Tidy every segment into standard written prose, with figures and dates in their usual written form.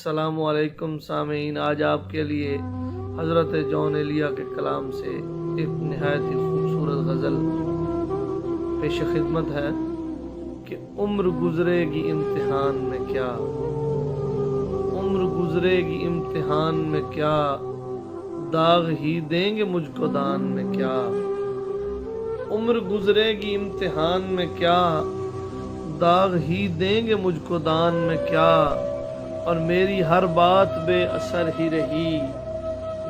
अस्सलामु अलैकुम सामीन। आज आपके लिए हज़रत जॉन एलिया के कलाम से एक नहायत ही खूबसूरत गज़ल पेश खिदमत है कि उम्र गुज़रेगी इम्तिहान में क्या, उम्र गुज़रेगी इम्तिहान में क्या, दाग ही देंगे मुझको दान में क्या। उम्र गुज़रेगी इम्तिहान में क्या, दाग ही देंगे मुझको दान में क्या। और मेरी हर बात बेअसर ही रही,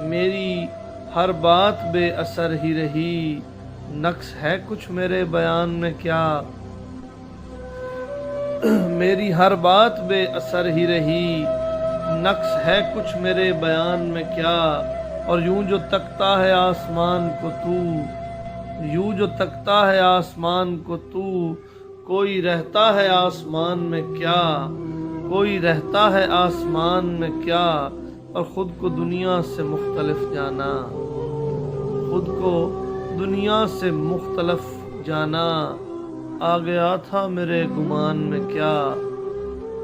मेरी हर बात बेअसर ही रही, नक्स है कुछ मेरे बयान में क्या। मेरी हर बात बेअसर ही रही, नक्स है कुछ मेरे बयान में क्या। और यूं जो तकता है आसमान को तू, यूं जो तकता है आसमान को तू, कोई रहता है आसमान में क्या, कोई रहता है आसमान में क्या। और ख़ुद को दुनिया से मुख्तलिफ जाना, ख़ुद को दुनिया से मुख्तलिफ जाना, आ गया था मेरे गुमान में क्या।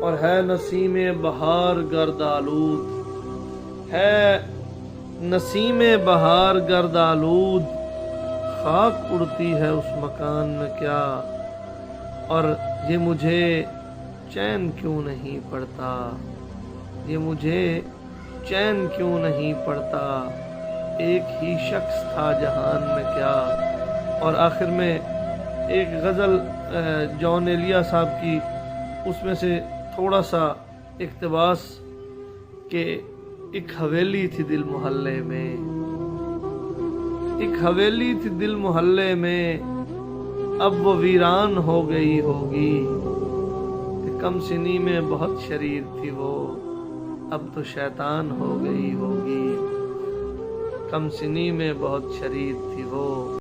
और है नसीमे बहार गर्द आलूद, है नसीमे बहार गर्द आलूद, खाक उड़ती है उस मकान में क्या। और ये मुझे चैन क्यों नहीं पड़ता, ये मुझे चैन क्यों नहीं पड़ता, एक ही शख्स था जहान में क्या। और आखिर में एक गज़ल जॉन एलिया साहब की, उसमें से थोड़ा सा इक़्तिबास के एक हवेली थी दिल मोहल्ले में, एक हवेली थी दिल मोहल्ले में, अब वो वीरान हो गई होगी। कम सिनी में बहुत शरीर थी वो, अब तो शैतान हो गई होगी। कम सिनी में बहुत शरीर थी वो,